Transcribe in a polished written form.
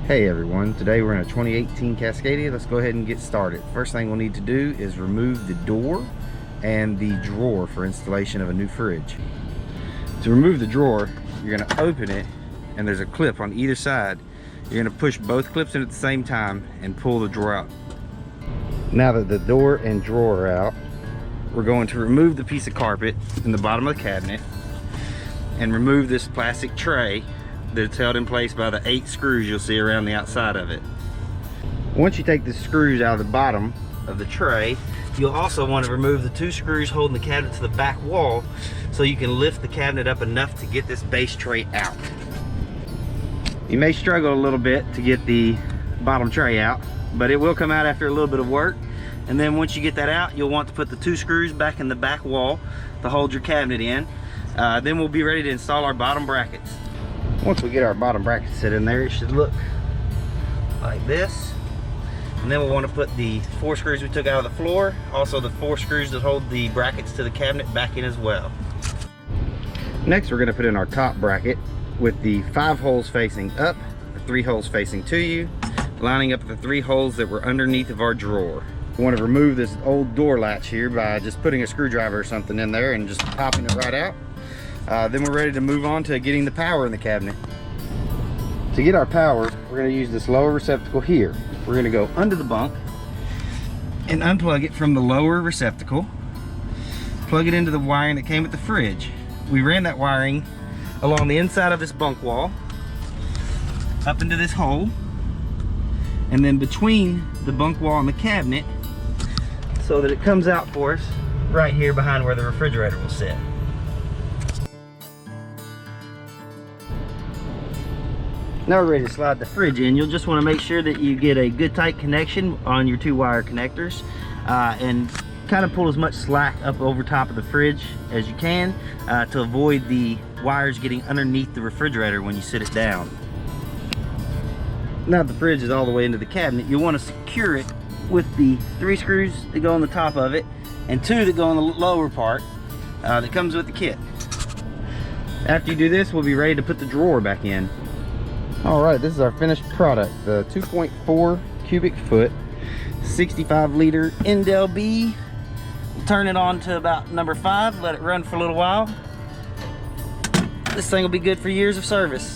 Hey everyone, today we're in a 2018 Cascadia. Let's go ahead and get started. First thing we'll need to do is remove the door and the drawer for installation of a new fridge. To remove the drawer, you're going to open it and there's a clip on either side. You're going to push both clips in at the same time and pull the drawer out. Now that the door and drawer are out, we're going to remove the piece of carpet in the bottom of the cabinet and remove this plastic tray that's held in place by the 8 screws you'll see around the outside of it. Once you take the screws out of the bottom of the tray, you'll also want to remove the 2 screws holding the cabinet to the back wall so you can lift the cabinet up enough to get this base tray out. You may struggle a little bit to get the bottom tray out, but it will come out after a little bit of work. And then once you get that out, you'll want to put the 2 screws back in the back wall to hold your cabinet in. Then we'll be ready to install our bottom brackets. Once we get our bottom bracket set in there, it should look like this. And then we'll want to put the 4 screws we took out of the floor, also the 4 screws that hold the brackets to the cabinet back in as well. Next, we're going to put in our top bracket with the 5 holes facing up, the 3 holes facing to you, lining up the 3 holes that were underneath of our drawer. We want to remove this old door latch here by just putting a screwdriver or something in there and just popping it right out. Then we're ready to move on to getting the power in the cabinet. To get our power, we're going to use this lower receptacle here. We're going to go under the bunk and unplug it from the lower receptacle. Plug it into the wiring that came with the fridge. We ran that wiring along the inside of this bunk wall, up into this hole, and then between the bunk wall and the cabinet so that it comes out for us right here behind where the refrigerator will sit. Now we're ready to slide the fridge in. You'll just want to make sure that you get a good tight connection on your 2 wire connectors and kind of pull as much slack up over top of the fridge as you can to avoid the wires getting underneath the refrigerator when you sit it down. Now that the fridge is all the way into the cabinet, you'll want to secure it with the 3 screws that go on the top of it and 2 that go on the lower part that comes with the kit. After you do this, we'll be ready to put the drawer back in. Alright, this is our finished product, the 2.4 cubic foot 65 liter Indel B. We'll turn it on to about number 5, let it run for a little while. This thing will be good for years of service.